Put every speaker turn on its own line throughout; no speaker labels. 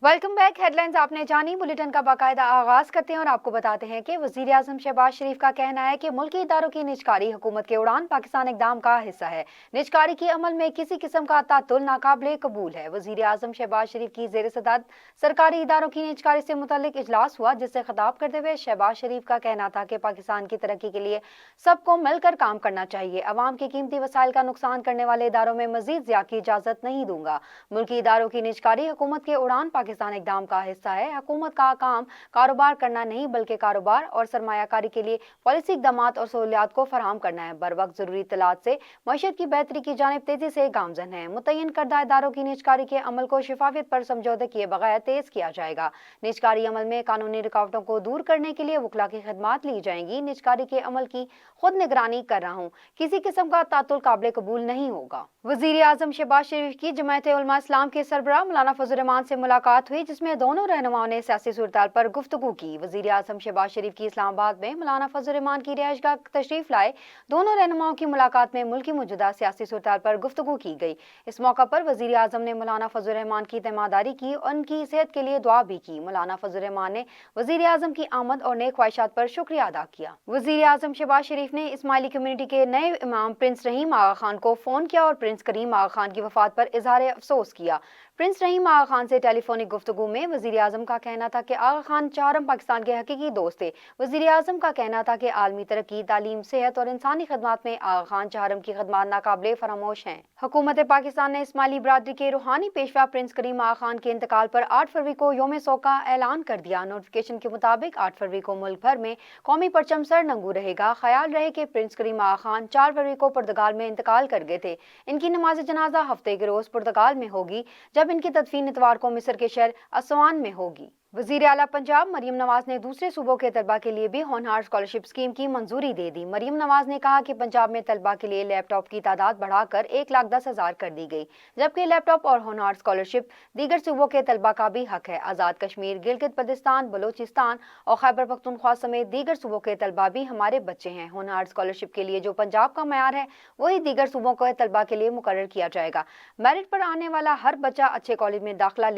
Welcome back. Headlines आपने जानी। Bulletin का बाकायदा आगाज करते हैं और आपको बताते हैं कि वजीर आजम शहबाज शरीफ का कहना है कि मुल्की इदारों की निजकारी हुकूमत के उड़ान पाकिस्तान इकदाम का हिस्सा है। निजकारी के अमल में किसी किस्म का तातुल नाकाबिले कबूल है। वजीर आजम शहबाज शरीफ की जेर सदारत सरकारी इदारों की निजकारी से मुतल्लिक इजलास हुआ, जिससे खिताब करते हुए शहबाज शरीफ का कहना था कि पाकिस्तान की तरक्की के लिए सबको मिलकर काम करना चाहिए। अवाम के कीमती वसाइल का नुकसान करने वाले इदारों में मजीद ज़िया की इजाजत नहीं दूंगा। मुल्की इदारों की निजकारी हुकूमत के उड़ान पाकिस्तान इकदाम का हिस्सा है। हुकूमत का काम कारोबार करना नहीं बल्कि कारोबार और सरमायाकारी के लिए पॉलिसी इकदामात और सहूलियात को फराहम करना है। बर वक्त जरूरी इत्तलात से मईशत की बेहतरी की जानिब तेजी से गामजन है। मुतय्यन करदा इदारों की निजकारी के अमल को शिफाफियत पर समझौते किए बगैर तेज किया जाएगा। निजकारी अमल में कानूनी रुकावटों को दूर करने के लिए वकला की खिदमात ली जाएंगी। निजकारी के अमल की खुद निगरानी कर रहा हूँ, किसी किस्म का तातुल काबिल कबूल नहीं होगा। वजीर आजम शहबाज शरीफ की जमायत उलमा इस्लाम के सरबराह मौलाना फजल रहमान से मुलाकात हुई, जिसमें दोनों रहनुमाओं ने सियासी सूरत पर गुफ्तगू की। वजीर आजम शहबाज शरीफ की इस्लामाबाद में मौलाना फजल रहमान की रिहाइशगाह तशरीफ लाए। दोनों रहनुमाओं की मुलाकात में मुल्क की मौजूदा सियासी सूरत पर गुफ्तगू की गई। इस मौका पर वजीर आजम ने मौलाना फजल रहमान की तैमादारी की और उनकी सेहत के लिए दुआ भी की। मौलाना फजल रहमान ने वजीर आजम की आमद और नेक ख्वाहिशात पर शुक्रिया अदा किया। वजीर आजम शहबाज शरीफ ने इस्माइली कम्युनिटी के नए इमाम प्रिंस रहीम आगा खान को फोन किया और प्रिंस करीम आगा खान की वफात पर इजहार अफसोस किया। प्रिंस रहीम आगा खान से टेलीफोनिक गुफ्तगू में वजीर आजम का कहना था कि आगा खान चारम पाकिस्तान के हकीकी दोस्त थे। वजीर आजम का कहना था कि आलमी तरक्की, तालीम, सेहत और इंसानी खदमात में आगा खान चारम की खदमात नाकाबिले फरामोश हैं। हुकूमत पाकिस्तान ने इस्माइली बरादरी के रूहानी पेशवा प्रिंस करीम आगा खान के इंतकाल पर 8 फरवरी को यौम शोक ऐलान कर दिया। नोटिफिकेशन के मुताबिक 8 फरवरी को मुल्क भर में कौमी परचम सर नंगू रहेगा। ख्याल रहे कि प्रिंस करीम आगा खान 4 फरवरी को पुर्तगाल में इंतकाल कर गए थे। इनकी नमाज जनाजा हफ्ते के रोज पुर्तगाल में होगी, जब इनकी तदफीन इतवार को मिस्र के शहर असवान में होगी। वजीर आला पंजाब मरियम नवाज ने दूसरे सूबों के तलबा के लिए भी होनहार स्कॉलरशिप स्कीम की मंजूरी दे दी। मरियम नवाज ने कहा कि पंजाब में तलबा के लिए लैपटॉप की तादाद बढ़ाकर 1,10,000 कर दी गई, जबकि लैपटॉप और होनहार स्कॉलरशिप दीगर सूबों के तलबा का भी हक है। आज़ाद कश्मीर, गिलगित बल्तिस्तान, बलोचिस्तान और खैबर पख्तूनख्वा समेत दीगर सूबों के तलबा भी हमारे बच्चे हैं। होनहार स्कॉलरशिप के लिए जो पंजाब का मयार है वही दीगर सूबों के तलबा के लिए मुकर्रर किया जाएगा। मेरिट पर आने वाला हर बच्चा अच्छे कॉलेज में दाखिला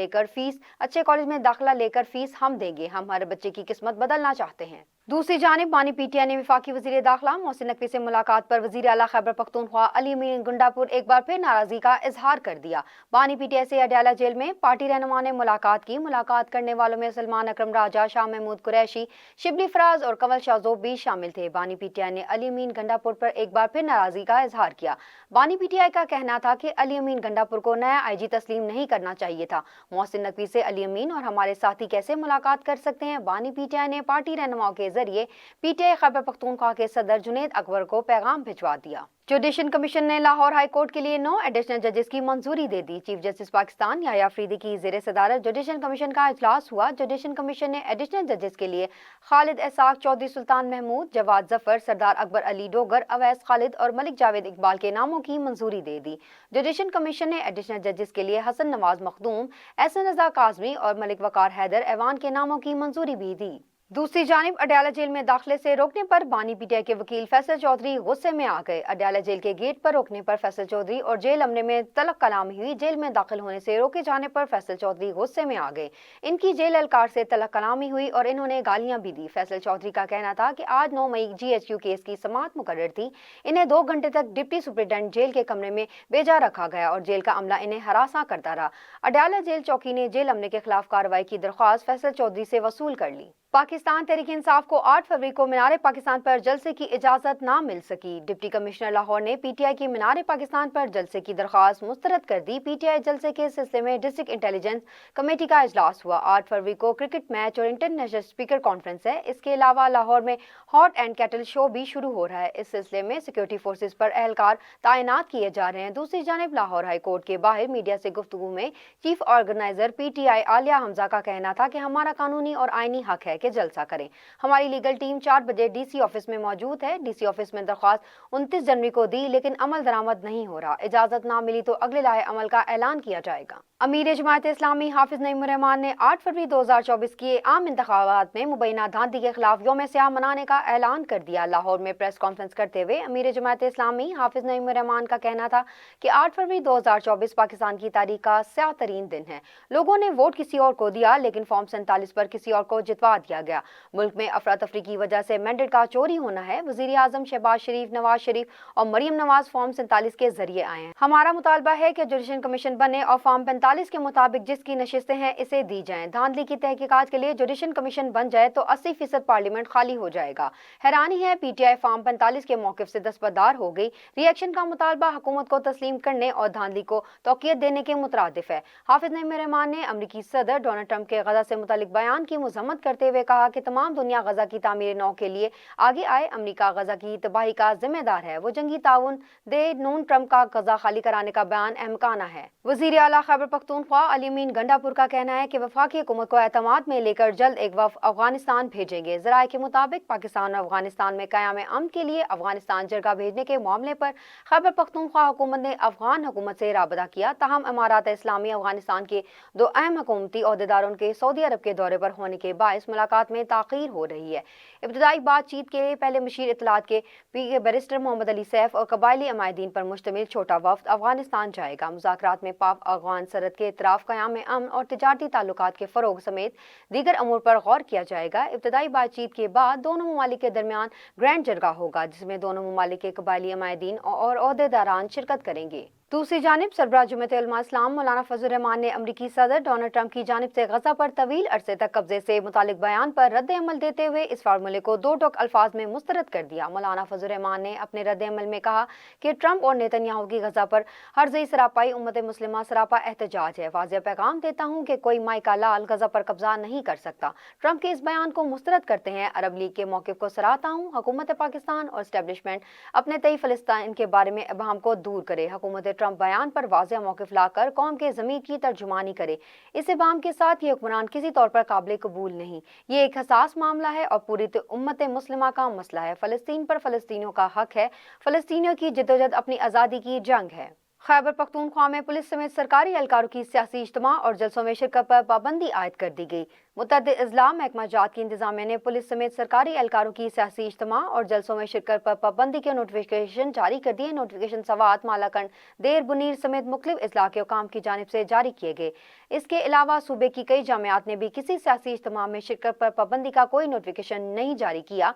लेकर फीस हम देंगे। हम हर बच्चे की किस्मत बदलना चाहते हैं। दूसरी जानिब बानी पीटीआई ने वफाकी वजीर दाखिला मोहसिन नकवी से मुलाकात पर वजीर आला खैबर पख्तूनख्वा अली अमीन गुंडापुर एक बार फिर नाराजगी का इजहार कर दिया। बानी पीटीआई से अडयाला जेल में पार्टी रहनुमा ने मुलाकात की। मुलाकात करने वालों में सलमान अकरम राजा, शाह महमूद कुरैशी, शिबली फराज और कंवल शाहजोब भी शामिल थे। बानी पीटीआई ने अली अमीन गंडापुर पर एक बार फिर नाराजगी का इजहार किया। बानी पीटीआई का कहना था कि अली अमीन गंडापुर को नया आईजी तस्लीम नहीं करना चाहिए था। मोहसिन नकवी से अली अमीन और हमारे साथी कैसे मुलाकात कर सकते हैं? बानी पीटीआई ने पार्टी रहनुमाओं के जरिए पीटीआई खैबर पख्तूनख्वा के सदर जुनेद अकबर को पैगाम भिजवा दिया। जुडिशल कमीशन ने लाहौर हाई कोर्ट के लिए 9 एडिशनल जजेस की मंजूरी दे दी। चीफ जस्टिस पाकिस्तान याह्या अफरीदी की जेर सदारत जुडिशल कमीशन का इजलास हुआ। जुडिशल कमीशन ने एडिशनल जजेस के लिए खालिद एसाक, चौधरी सुल्तान महमूद, जवाद जफर, सरदार अकबर अली डोगर, अवैस खालिद और मलिक जावेद इकबाल के नामों की मंजूरी दे दी। जुडिशल कमीशन ने एडिशनल जजेस के लिए हसन नवाज मखदूम, एहसन रजा काजमी और मलिक वकार हैदर ऐवान के नामों की मंजूरी भी दी। दूसरी जानिब अडयाला जेल में दाखिले से रोकने पर बानी पीटीआई के वकील फैसल चौधरी गुस्से में आ गए। अडयाला जेल के गेट पर रोकने पर फैसल चौधरी और जेल अमले में तलब कलामी हुई। जेल में दाखिल होने से रोके जाने पर फैसल चौधरी गुस्से में आ गए। इनकी जेल एहलकार से तलब कलामी हुई और इन्होंने गालियां भी दी। फैसल चौधरी का कहना था कि आज 9 मई GHQ केस की समाअत मुकर्रर थी। इन्हें 2 घंटे तक डिप्टी सुपरिटेंडेंट जेल के कमरे में भेजा रखा गया और जेल का अमला इन्हें हरासा करता रहा। अडयाला जेल चौकी ने जेल अमले के खिलाफ कार्रवाई की दरख्वास्त फैसल चौधरी से वसूल कर ली। पाकिस्तान तहरीक इंसाफ को 8 फरवरी को मीनार पाकिस्तान पर जलसे की इजाजत ना मिल सकी। डिप्टी कमिश्नर लाहौर ने पीटीआई की मीनार पाकिस्तान पर जलसे की दरख्वास्त मुस्तरद कर दी। पीटीआई जलसे के सिलसिले में डिस्ट्रिक्ट इंटेलिजेंस कमेटी का इजलास हुआ। 8 फरवरी को क्रिकेट मैच और इंटरनेशनल स्पीकर कॉन्फ्रेंस है। इसके अलावा लाहौर में हॉट एंड कैटल शो भी शुरू हो रहा है। इस सिलसिले में सिक्योरिटी फोर्सेज पर एहलकार तैनात किए जा रहे हैं। दूसरी जानिब लाहौर हाई कोर्ट के बाहर मीडिया से गुफ्तगू में chief organiser PTI Alia Hamza का कहना था कि हमारा कानूनी और आईनी हक है कि जल्द जलसा करें। हमारी लीगल टीम 4 बजे DC ऑफिस में मौजूद है। DC ऑफिस में दरख्वास्त 29 जनवरी को दी, लेकिन अमल दरामद नहीं हो रहा। इजाजत ना मिली तो अगले लाहे अमल का ऐलान किया जाएगा। अमीर जमात इस्लामी हाफिज नईम रहमान ने 8 फरवरी 2024 के आम इंतखाबात में मुबैना धांधली के खिलाफ यौम स्याह मनाने का ऐलान कर दिया। लाहौर में प्रेस कॉन्फ्रेंस करते हुए अमीर जमात इस्लामी हाफिज नईम रहमान का कहना था कि 8 फरवरी 2024 पाकिस्तान की तारीख का स्याह तरीन दिन है। लोगों ने वोट किसी और को दिया, लेकिन फॉर्म 47 पर किसी और को जितवा दिया गया। मुल्क में अफरा तफरी की वजह से मैंडेट का चोरी होना है। वजीर आजम शहबाज शरीफ, नवाज शरीफ और मरियम नवाज फॉर्म 47 के जरिए आए हैं। हमारा मुतालबा है कि जुडिशल कमीशन बने और फॉर्म 45 के मुताबिक जिसकी नशिस्तें हैं इसे दी जाएं। धांधली की तहकीकात के लिए जुडिशल कमीशन बन जाए तो 80% पार्लियामेंट खाली हो जाएगा। हैरानी है, PTI फॉर्म 45 के मौकिफ से दस्तबरदार हो गई। रिएक्शन का मुतालबा हुकूमत को तस्लीम करने और धांधली को तौकीयत देने के मुतरादिफ है। हाफिज नईम रहमान ने अमरीकी सदर डोनाल्ड ट्रंप के गजा से मुतालिक बयान की मजम्मत करते हुए कहा कि तमाम दुनिया गजा की तामीर नौ के लिए आगे आए। अमरीका गजा की तबाही का जिम्मेदार है। वो जंगी ताउन दे नून ट्रंप का गजा खाली कराने का बयान अहमकाना है। वजीर आला खैबर पख्तूनख्वा अली अमीन गंडापुर का कहना है कि वफाकी हुकूमत को एतमाद में लेकर जल्द एक वफ़द अफगानिस्तान भेजेंगे। ज़राए के मुताबिक पाकिस्तान और अफगानिस्तान में क़याम अमन के लिए अफगानिस्तान जरगा भेजने के मामले पर खैबर पख्तूनख्वा हुकूमत ने अफगान हुकूमत से राबता किया। ताहम इमारात इस्लामी अफगानिस्तान के 2 अहम हुकूमती ओहदेदारों के सऊदी अरब के दौरे पर होने के बायस मुलाकात में ताख़ीर हो रही है। इब्तदाई बातचीत के लिए पहले मशीर इत्तलात के PK बैरिस्टर मोहम्मद अली सैफ और कबायली अमायदीन पर मुश्तमिल छोटा वफ़द अफगानिस्तान जाएगा। मुज़ाकरात में पाक अफगान सरहद के इतराफ़, क़याम अमन और तिजारती ताल्लुकात के फ़रोग़ समेत दीगर अमूर पर गौर किया जाएगा। इब्तदाई बातचीत के बाद दोनों ममालिक के दरमियान ग्रैंड जरगा होगा, जिसमें दोनों ममालिक के कबायली अमायदीन और ओहदेदारान शिरकत करेंगे। दूसरी जानिब सरबराह जमात उलमा इस्लाम मौलाना फजल रहमान ने अमरीकी सदर डोनाल्ड ट्रंप की जानिब से गजा पर तवील अरसे तक कब्जे से मुतालिक बयान पर रद्द अमल देते हुए इस फार्मूले को 2 टोक अल्फाज में मुस्तरद कर दिया। मौलाना फजल रहमान ने अपने रद्द अमल में कहा कि ट्रंप और नेतन्याहू की गजा पर हर्ज़ई सरापाई उम्मत मुस्लिमा सरापा एहतजाज है। वाज़ेह पैगाम देता हूँ कि कोई माइका लाल गजा पर कब्जा नहीं कर सकता। ट्रंप के इस बयान को मुस्तरद करते हैं अरब लीग के मौक़िफ़ को सराहता हूँ। हुकूमत पाकिस्तान और एस्टेब्लिशमेंट अपने तय फ़लस्तीन के बारे में इबहम को दूर करे। हुकूमत ट्रंप बयान पर वाज़ेह मौक़िफ़ लाकर कौम के ज़मीर की तर्जुमानी करे। इस इबाम के साथ ये हुक्मरान किसी तौर पर काबिल कबूल नहीं। ये एक हसास मामला है और पूरी उम्मत मुस्लिमा का मसला है। फ़लस्तीन पर फ़लस्तीनियों का हक है। फ़लस्तीनियों की जिद्दोजहद अपनी आज़ादी की जंग है। खैबर पख्तूनख्वा में पुलिस समेत सरकारी एहलकारों की सियासी इज्तिमा और जलसों में शिरकत पर पाबंदी आयद कर दी गई। मुतअद्दिद अजला महकमा जात की इंतजामिया ने पुलिस समेत सरकारी एहलकारों की सियासी इज्तिमा और जलसों में शिरकत पर पाबंदी के नोटिफिकेशन जारी कर दिए। नोटिफिकेशन सवात, मालाकंड, देर बुनीर समेत मुख्तलिफ इजला के हुकाम की जानिब से जारी किए गए। इसके अलावा सूबे की कई जामियात ने भी किसी सियासी इज्तिमा में शिरकत पर पाबंदी का कोई नोटिफिकेशन नहीं जारी किया।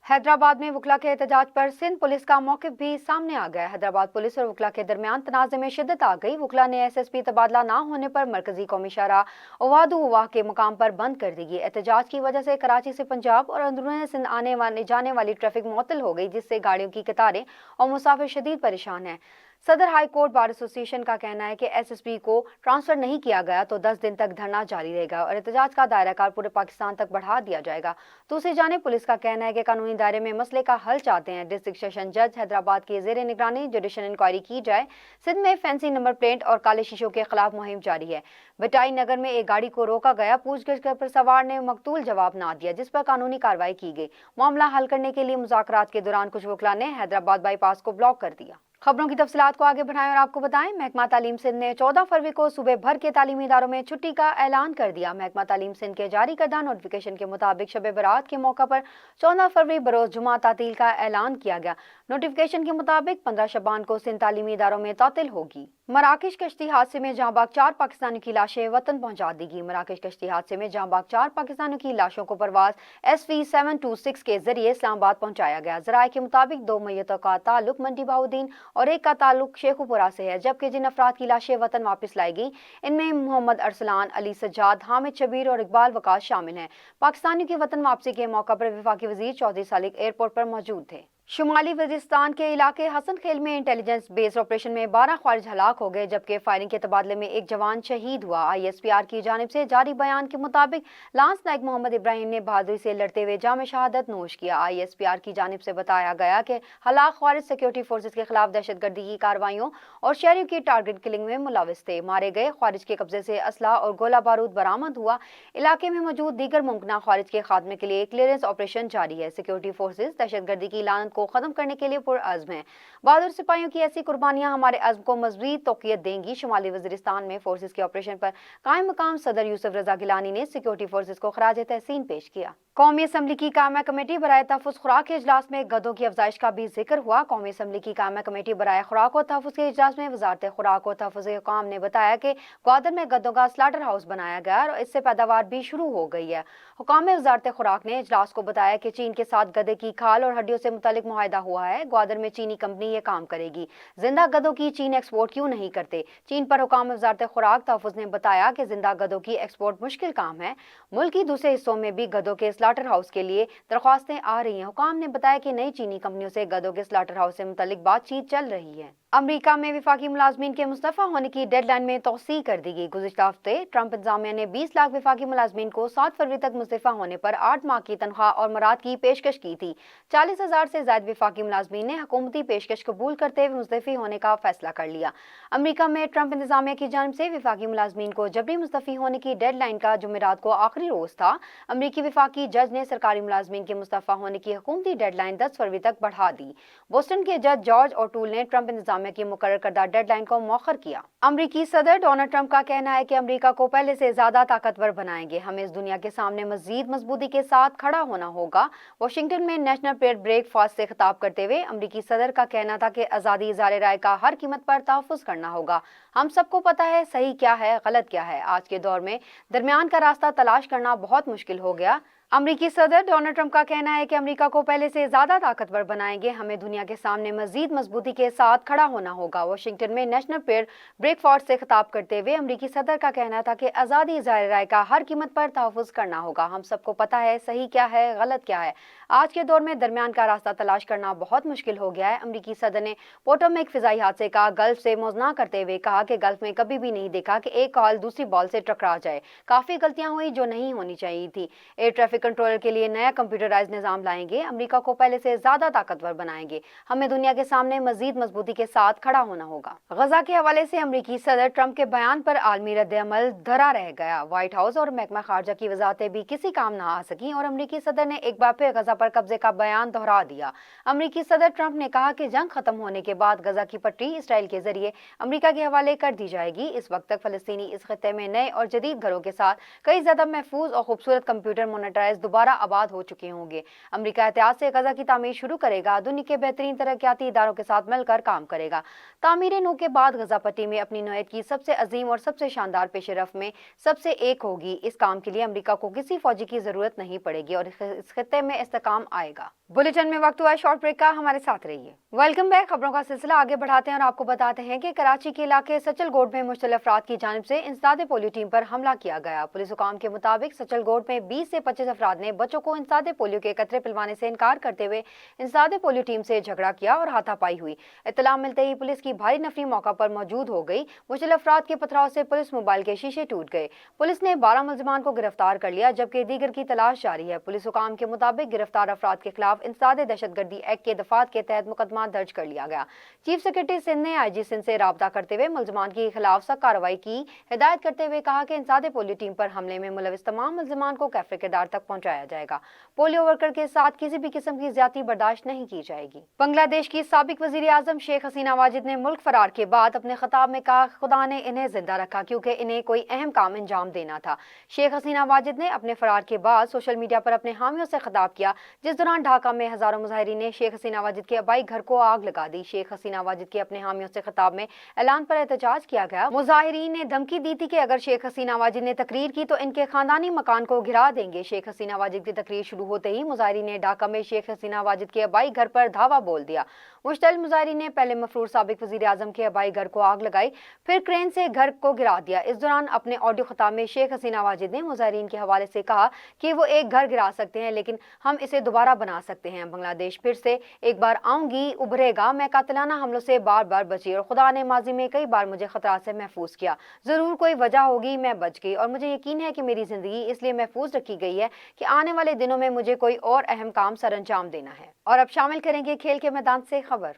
हैदराबाद में वकला के एहतजाज पर सिंध पुलिस का मौक़िफ़ भी सामने आ गया। हैदराबाद पुलिस और वकला के दरमियान तनाज़े में शिद्दत आ गई। वकला ने SSP तबादला ना होने पर मरकजी कौमी शाहराह अवाद-उ-वाह के मुकाम पर बंद कर दी गई। एहतजाज की वजह से कराची से पंजाब और अंदरूनी सिंध आने जाने वाली ट्रैफिक मुअत्तल हो गई, जिससे गाड़ियों की कतारें और मुसाफिर शदीद परेशान हैं। सदर हाई कोर्ट बार एसोसिएशन का कहना है कि SSP को ट्रांसफर नहीं किया गया तो 10 दिन तक धरना जारी रहेगा और एहतजाज का दायरा कार पूरे पाकिस्तान तक बढ़ा दिया जाएगा। दूसरी जानिब पुलिस का कहना है कि कानूनी दायरे में मसले का हल चाहते हैं। डिस्ट्रिक्ट सेशन जज हैदराबाद की ज़ेरे निगरानी जुडिशल इंक्वायरी की जाए। सिंध में फैंसी नंबर प्लेट और काले शीशों के खिलाफ मुहिम जारी है। बटाई नगर में एक गाड़ी को रोका गया। पूछगछ पर सवार ने मकतूल जवाब ना दिया, जिस पर कानूनी कार्रवाई की गई। मामला हल करने के लिए मुज़ाकरात के दौरान कुछ वकला ने हैदराबाद बाईपास को ब्लॉक कर दिया। खबरों की तफसीलात को आगे बढ़ाएं और आपको बताएं, महकमा तालीम सिंध ने 14 फरवरी को सूबे भर के तालीमी इदारों में छुट्टी का ऐलान कर दिया। महकमा तालीम सिंध के जारी करदा नोटिफिकेशन के मुताबिक शब बरात के मौका पर 14 फरवरी बरोज़ जुमा तातील का ऐलान किया गया। नोटिफिकेशन के मुताबिक 15 शबान को सिंध तालीमी इदारों में तातील होगी। मराकश कश्ती हादसे में जहां बाग 4 पाकिस्तानियों की लाशें वतन पहुंचा दी गई। मराकश कश्ती हादसे में जहां बाग 4 पाकिस्तानियों की लाशों को परवाज SV 726 के जरिए इस्लामाबाद पहुंचाया गया। ज़राए के मुताबिक 2 मैयतों का ताल्लुक मंडी बहाउद्दीन और एक का ताल्लुक शेखुपुरा से है, जबकि जिन अफराद की लाशें वतन वापस लाई गई इनमें मोहम्मद अरसलान, अली सज्जाद, हामिद शबीर और इकबाल वकास शामिल हैं। पाकिस्तानियों की वतन वापसी के मौका पर वफाकी वजीर चौधरी सालिक एयरपोर्ट पर मौजूद थे। شمالی وزیرستان کے علاقے حسن خیل میں انٹیلیجنس بیس آپریشن میں 12 خوارج ہلاک ہو گئے، جبکہ فائرنگ کے تبادلے میں ایک جوان شہید ہوا۔ ISPR کی جانب سے جاری بیان کے مطابق لانس نائک محمد ابراہیم نے بہادری سے لڑتے ہوئے جام شہادت نوش کیا۔ ISPR کی جانب سے بتایا گیا کہ ہلاک خوارج سیکورٹی فورسز کے خلاف دہشت گردی کی کارروائیوں اور شہریوں کی ٹارگٹ کلنگ میں ملوث تھے۔ مارے گئے خوارج کے قبضے سے اسلحہ اور گولہ بارود برآمد ہوا۔ علاقے میں موجود دیگر ممکنہ خوارج کے خاتمے کے لیے کلیئرنس آپریشن جاری ہے۔ سیکورٹی فورسز دہشت گردی کی لعنت کو ختم کرنے کے لیے پرعزم ہیں۔ بہادر سپاہیوں کی ایسی قربانیاں ہمارے عزم کو مزید توقیت دیں گی۔ شمالی وزیرستان میں فورسز کے آپریشن پر قائم مقام صدر یوسف رضا گیلانی نے سیکورٹی فورسز کو خراج تحسین پیش کیا۔ قومی اسمبلی کی قائمہ کمیٹی برائے تحفظ خوراک کے اجلاس میں گدوں کی افزائش کا بھی ذکر ہوا۔ قومی اسمبلی کی قائمہ کمیٹی برائے خوراک و تحفظ کے اجلاس میں وزارت خوراک و تحفظ حکام نے بتایا کہ گوادر میں گدوں کا سلاٹر ہاؤس بنایا گیا اور اس سے پیداوار بھی شروع ہو گئی ہے۔ حکام وزارت خوراک نے اجلاس کو بتایا کہ چین کے ساتھ گدے کی کھال اور ہڈیوں سے متعلق معاہدہ ہوا ہے۔ گوادر میں چینی کمپنی یہ کام کرے گی۔ زندہ گدوں کی چین ایکسپورٹ کیوں نہیں کرتے؟ چین پر حکام وزارت خوراک تحفظ نے بتایا کہ زندہ گدوں کی ایکسپورٹ مشکل کام ہے۔ ملک کی دوسرے حصوں میں بھی گدوں کے سلاٹر ہاؤس کے لیے درخواستیں آ رہی ہیں۔ حکام نے بتایا کہ نئی چینی کمپنیوں سے گدوں کے سلاٹر ہاؤس سے متعلق بات چیت چل رہی ہے۔ امریکہ میں وفاقی ملازمین کے مستعفی ہونے کی ڈیڈ لائن میں توسیع کر دی گئی۔ گزشتہ ہفتے ٹرمپ انتظامیہ نے 20 لاکھ وفاقی ملازمین کو 7 فروری تک مستعفی ہونے پر 8 ماہ کی تنخواہ اور مراد کی پیشکش کی تھی۔ 40,000 سے زائد وفاقی ملازمین نے حکومتی پیشکش قبول کرتے ہوئے مستعفی ہونے کا فیصلہ کر لیا۔ امریکہ میں ٹرمپ انتظامیہ کی جانب سے وفاقی ملازمین کو جبری مستعفی ہونے کی ڈیڈ لائن کا جمعرات کو آخری روز تھا۔ امریکی وفاقی جج نے سرکاری ملازمین کے مستعفی ہونے کی حکومتی ڈیڈ لائن 10 فروری تک بڑھا دی۔ بوسٹن کے جج جارج اوٹول نے ٹرمپ انتظامیہ کی مقرر کردہ ڈیڈ لائن کو مؤخر کیا۔ امریکی صدر ڈونلڈ ٹرمپ کا کہنا ہے کہ امریکہ کو پہلے سے زیادہ طاقتور بنائیں گے، ہمیں اس دنیا کے سامنے مزید مضبوطی کے ساتھ کھڑا ہونا ہوگا۔ واشنگٹن میں نیشنل پریئر بریک فاسٹ سے خطاب کرتے ہوئے امریکی صدر کا کہنا تھا کہ آزادی اظہار رائے کا ہر قیمت پر تحفظ کرنا ہوگا۔ ہم سب کو پتہ ہے صحیح کیا ہے، غلط کیا ہے۔ آج کے دور میں درمیان کا راستہ تلاش کرنا بہت مشکل ہو گیا۔ امریکی صدر ڈونلڈ ٹرمپ کا کہنا ہے کہ امریکہ کو پہلے سے زیادہ طاقتور بنائیں گے، ہمیں دنیا کے سامنے مزید مضبوطی کے ساتھ کھڑا ہونا ہوگا۔ واشنگٹن میں نیشنل پریئر بریک فاسٹ سے خطاب کرتے ہوئے امریکی صدر کا کہنا تھا کہ آزادی اظہار رائے کا ہر قیمت پر تحفظ کرنا ہوگا۔ ہم سب کو پتہ ہے صحیح کیا ہے، غلط کیا ہے۔ آج کے دور میں درمیان کا راستہ تلاش کرنا بہت مشکل ہو گیا ہے۔ امریکی صدر نے پوٹومیک فضائی حادثے کا گلف سے موازنہ کرتے ہوئے کہا کہ گلف میں کبھی بھی نہیں دیکھا کہ ایک بال دوسری بال سے ٹکرا جائے۔ کافی غلطیاں ہوئی جو نہیں ہونی چاہیے تھی۔ ایئر ٹریفک کنٹرولر کے لیے نیا کمپیوٹرائز نظام لائیں گے، امریکہ کو پہلے سے زیادہ طاقتور بنائیں گے، ہمیں دنیا کے سامنے مزید مضبوطی کے ساتھ کھڑا ہونا ہوگا۔ غزہ کے حوالے سے امریکی صدر ٹرمپ کے بیان پر عالمی رد عمل دھرا رہ گیا۔ وائٹ ہاؤس اور محکمہ خارجہ کی وزارتیں بھی کسی کام نہ آ سکیں اور امریکی صدر نے ایک بار پھر غزہ پر قبضے کا بیان دہرا دیا۔ امریکی صدر ٹرمپ نے کہا کہ جنگ ختم ہونے کے بعد غزہ کی پٹی اسرائیل کے ذریعے امریکہ کے حوالے کر دی جائے گی۔ اس وقت تک فلسطینی اس خطے میں نئے اور جدید گھروں کے ساتھ کئی زیادہ محفوظ اور خوبصورت کمپیوٹر مانیٹرائز دوبارہ آباد ہو چکے ہوں گے۔ امریکہ احتیاط سے غزہ کی تعمیر شروع کرے گا، دنیا کے بہترین ترقیاتی اداروں کے ساتھ مل کر کام کرے گا۔ تعمیر نو کے بعد غزہ پٹی میں اپنی نوعیت کی سب سے عظیم اور سب سے شاندار پیش رفت میں سب سے ایک ہوگی۔ اس کام کے لیے امریکہ کو کسی فوجی کی ضرورت نہیں پڑے گی اور اس خطے میں استحکام آئے گا۔ بلیٹن میں وقت ہوا ہے شارٹ بریک کا، ہمارے ساتھ رہیے۔ Welcome back. خبروں کا سلسلہ آگے بڑھاتے ہیں اور آپ کو بتاتے ہیں کہ کراچی کے علاقے سچل گوڈ میں مشتعل افراد کی جانب سے انسداد پولیو ٹیم پر حملہ کیا گیا۔ پولیس حکام کے مطابق سچل گوڈ میں 20 سے 25 افراد نے بچوں کو انسداد پولیو کے قطرے پلوانے سے انکار کرتے ہوئے انسداد پولیو ٹیم سے جھگڑا کیا اور ہاتھا پائی ہوئی۔ اطلاع ملتے ہی پولیس کی بھاری نفری موقع پر موجود ہو گئی۔ مشتعل افراد کے پتھراؤ سے پولیس موبائل کے شیشے ٹوٹ گئے۔ پولیس نے 12 ملزمان کو گرفتار کر لیا جبکہ دیگر کی تلاش جاری ہے۔ پولیس حکام کے مطابق گرفتار افراد کے خلاف انسداد دہشت گردی ایکٹ کے دفعات کے تحت مقدمہ درج کر لیا گیا۔ چیف سیکرٹری سندھ نے IG سندھ سے رابطہ کرتے ہوئے ملزمان کے خلاف سخت کارروائی کی ہدایت کرتے ہوئے کہا کہ انسداد پولیو ٹیم پر حملے میں ملوث تمام ملزمان کو کیفر کردار تک پہنچایا جائے گا۔ پولیو ورکر کے ساتھ کسی بھی قسم کی زیادتی برداشت نہیں کی جائے گی۔ بنگلہ دیش کی سابق وزیر اعظم شیخ حسینہ واجد نے ملک فرار کے بعد اپنے خطاب میں کہا خدا نے انہیں زندہ رکھا کیونکہ انہیں کوئی اہم کام انجام دینا تھا۔ شیخ حسینہ واجد نے اپنے فرار کے بعد سوشل میڈیا پر اپنے حامیوں سے خطاب کیا جس دوران ڈھاکہ میں ہزاروں مظاہرین نے شیخ حسینہ واجد کے آبائی گھر کو آگ لگا دی۔ شیخ حسینہ واجد کے اپنے حامیوں سے خطاب میں اعلان پر احتجاج کیا گیا۔ مظاہرین نے دھمکی دی تھی کہ اگر شیخ حسینہ واجد نے تقریر کی تو ان کے خاندانی مکان کو گرا دیں گے۔ شیخ حسینہ واجد کی تقریر شروع ہوتے ہی مظاہرین نے ڈھاکہ میں شیخ حسینہ واجد کے آبائی گھر پر دھاوا بول دیا۔ मुश्तल मुजाहिरीन ने पहले मफरूर साबिक वज़ीर आज़म के आबाई घर को आग लगाई, फिर क्रेन से घर को गिरा दिया। इस दौरान अपने ऑडियो खिताब में शेख हसीना वाजिद ने मुजाहिरीन के हवाले से कहा कि वो एक घर गिरा सकते हैं लेकिन हम इसे दोबारा बना सकते हैं। बांग्लादेश फिर से एक बार आऊंगी, उभरेगा। मैं कातिलाना हमलों से बार बार बची और खुदा ने माजी में कई बार मुझे खतरात से महफूज किया। जरूर कोई वजह होगी, मैं बच गई और मुझे यकीन है कि मेरी जिंदगी इसलिए महफूज रखी गई है कि आने वाले दिनों में मुझे कोई और अहम काम सर अंजाम देना है। और अब शामिल करेंगे खेल के मैदान से खबर।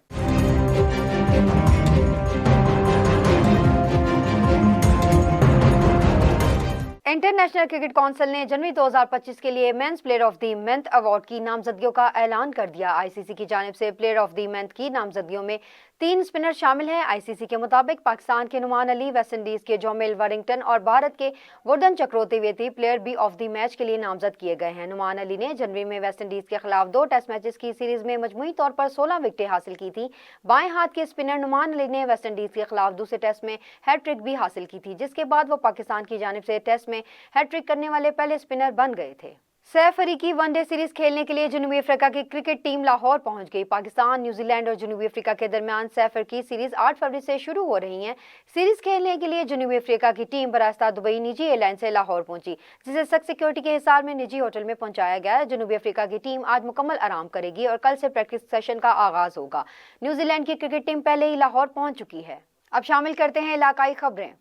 इंटरनेशनल क्रिकेट काउंसिल ने जनवरी 2025 के लिए men's player of the month award की नामजदगियों का ऐलान कर दिया। आईसीसी की जानिब से प्लेयर ऑफ द मंथ की नामजदगियों में 3 स्पिनर शामिल हैं। आईसीसी के मुताबिक पाकिस्तान के नुमान अली, वेस्ट इंडीज के जोमेल वारिंगटन और भारत के वुडन चक्रवर्ती प्लेयर बी ऑफ द मैच के लिए नामजद किए गए हैं। नुमान अली ने जनवरी में वेस्ट इंडीज के खिलाफ 2 टेस्ट मैचेस की सीरीज में मजमूई तौर पर 16 विकेटें हासिल की थी। बाएं हाथ के स्पिनर नुमान अली ने वेस्ट इंडीज के खिलाफ दूसरे टेस्ट में हैट्रिक भी हासिल की थी, जिसके बाद वो पाकिस्तान की जानिब से टेस्ट में हैट्रिक करने वाले पहले स्पिनर बन गए थे। सैफ अरीकी वनडे सीरीज खेलने के लिए जनूबी अफ्रीका की क्रिकेट टीम लाहौर पहुंच गई। पाकिस्तान, न्यूजीलैंड और जनूबी अफ्रीका के दरमियान सैफ अरीकी सीरीज 8 फरवरी से शुरू हो रही है। सीरीज खेलने के लिए जनूबी अफ्रीका की टीम बरास्ता दुबई निजी एयरलाइन से लाहौर पहुंची, जिसे सख्त सिक्योरिटी के हिसार में निजी होटल में पहुंचाया गया है। जनूबी अफ्रीका की टीम आज मुकम्मल आराम करेगी और कल से प्रैक्टिस सेशन का आगाज होगा। न्यूजीलैंड की क्रिकेट टीम पहले ही लाहौर पहुंच चुकी है। अब शामिल करते हैं इलाकाई खबरें।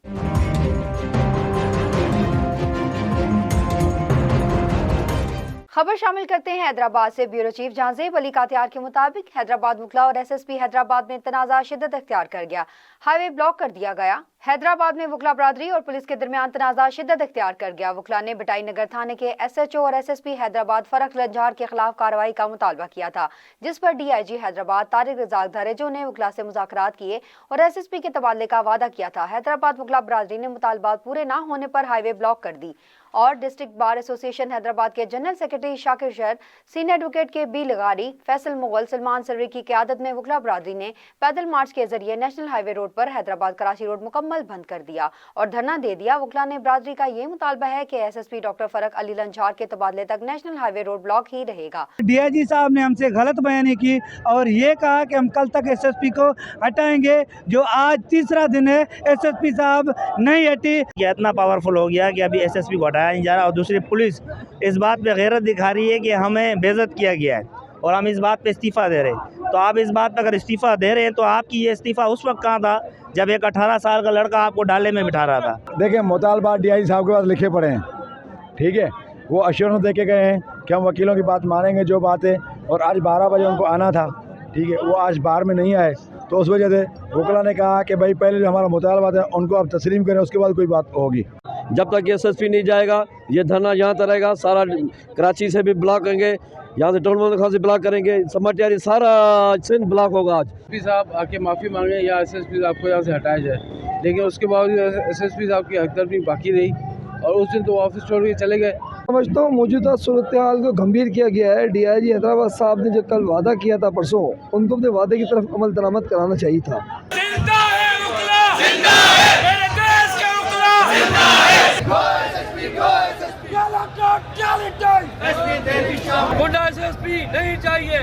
खबर शामिल करते हैं हैदराबाद से। ब्यूरो चीफ जहांजेब अली कातियार के मुताबिक हैदराबाद वकला और एसएसपी हैदराबाद में तनाज़ा शिद्दत इख्तियार कर गया। हाईवे ब्लॉक कर दिया गया। हैदराबाद में वकला बरादरी और पुलिस के दरमियान तनाज़ा शिद्दत इख्तियार कर गया। वकला ने बटाई नगर थाने के एसएचओ और एसएसपी हैदराबाद फरक लंजार के खिलाफ कार्रवाई का मुतालबा किया था, जिस पर डीआईजी हैदराबाद तारिक रज़ाक दरेजो ने वकला से मुज़ाकरात किए और एसएसपी के तबादले का वादा किया था। हैदराबाद वकला बरादरी ने मुतालबात पूरे न होने पर हाईवे ब्लॉक कर दी और डिस्ट्रिक्ट बार एसोसिएशन हैदराबाद के जनरल सेक्रेटरी शाकिर शहर, सीनियर एडवोकेट के बी लगारी, फैसल मुगल, सलमान सरवरी की क़यादत में वकला बरादरी ने पैदल मार्च के जरिए नेशनल हाईवे रोड पर हैदराबाद कराची रोड मुकम्मल बंद कर दिया और धरना दे दिया। वकला ने बरादरी का ये मुतालबा है कि एसएसपी डॉक्टर फरक अली लंजार के तबादले तक नेशनल हाईवे रोड ब्लॉक ही रहेगा।
डीआईजी साहब ने हमसे गलत बयानी की और ये कहा कि हम कल तक एसएसपी को हटाएंगे, जो आज तीसरा दिन है एसएसपी साहब नहीं हटी।
इतना पावरफुल हो गया कि अभी एसएसपी को हटाया नहीं जा रहा और दूसरी पुलिस इस बात पे गैरत दिखा रही है कि हमें बेइज्जत किया गया है और हम इस बात पे इस्तीफ़ा दे रहे हैं। तो आप इस बात पे अगर इस्तीफ़ा दे रहे हैं तो आपकी ये इस्तीफ़ा उस वक्त कहाँ था जब एक 18 साल का लड़का आपको डाले में बिठा रहा था।
देखिए, मुतालबात डीआईजी साहब के पास लिखे पड़े हैं, ठीक है, वो एश्योरेंस दे के गए हैं कि हम वकीलों की बात मानेंगे जो बात है, और आज 12 बजे उनको आना था, ठीक है, वो आज बार में नहीं आए, तो उस वजह से वकला ने कहा कि भाई पहले जो हमारा मुतालबात है उनको आप तस्लीम करें, उसके बाद कोई बात होगी।
जब तक एसएसपी नहीं जाएगा ये धरना यहाँ तक रहेगा। सारा कराची से भी ब्लॉक करेंगे, यहाँ से टोलमन खां से ब्लॉक करेंगे, समटियारी सारा सिंध ब्लॉक होगा। आज
एसपी साहब आके माफ़ी मांगे या एसएसपी साहब को यहाँ से हटाया जाए, लेकिन उसके बावजूद एसएसपी साहब की हकदर्मी बाकी रही और उस दिन तो ऑफिस छोड़ के चले गए।
समझता हूँ मौजूदा सूरत हाल को गंभीर किया गया है। डीआईजी हैदराबाद साहब ने जो कल वादा किया था परसों, उनको अपने वादे की तरफ अमल दरामद कराना चाहिए था।
नहीं चाहिए।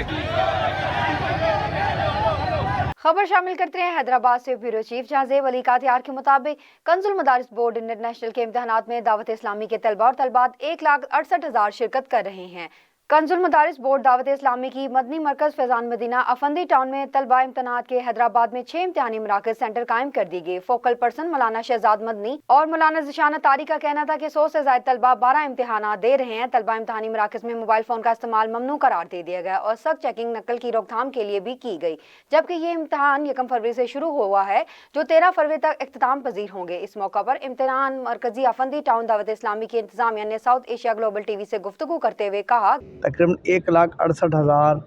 खबर शामिल करते हैं हैदराबाद से। ब्यूरो चीफ जहांजेब अली कातियार के मुताबिक कंजुल मदारिस बोर्ड इंटरनेशनल के इम्तिहानात में दावत इस्लामी के तलबा और तलबात 1,68,000 शिरकत कर रहे हैं। कंजुल मदारिस बोर्ड दावत इस्लामी की मदनी मरकज फैजान मदीना अफंदी टाउन में तलबा इम्तिहानात के हैदराबाद में 6 इम्तिहानी मराकज सेंटर कायम कर दी गई। फोकल पर्सन मौलाना शहजाद मदनी और मौलाना ज़िशाना तारी का कहना था कि 100 से ज्यादा तलबा 12 इम्तिहानात दे रहे हैं। तलबा इम्तिहानी मराकज में मोबाइल फोन का इस्तेमाल ममनू करार दे दिया गया और सख्त चेकिंग नकल की रोकथाम के लिए भी की गई, जबकि ये इम्तिहान 1 फरवरी से शुरू हुआ है जो 13 फरवरी तक इख्तिताम पजीर होंगे। इस मौका पर इम्तिहान मरकजी अफंदी टाउन दावत इस्लामी की इंतजामिया ने साउथ एशिया ग्लोबल टीवी से गुफ्तगू करते हुए कहा,
तकरीबन 1,68,000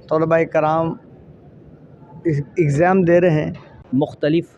तलबा कराम एग्ज़ाम दे रहे हैं।
मुख्तलिफ़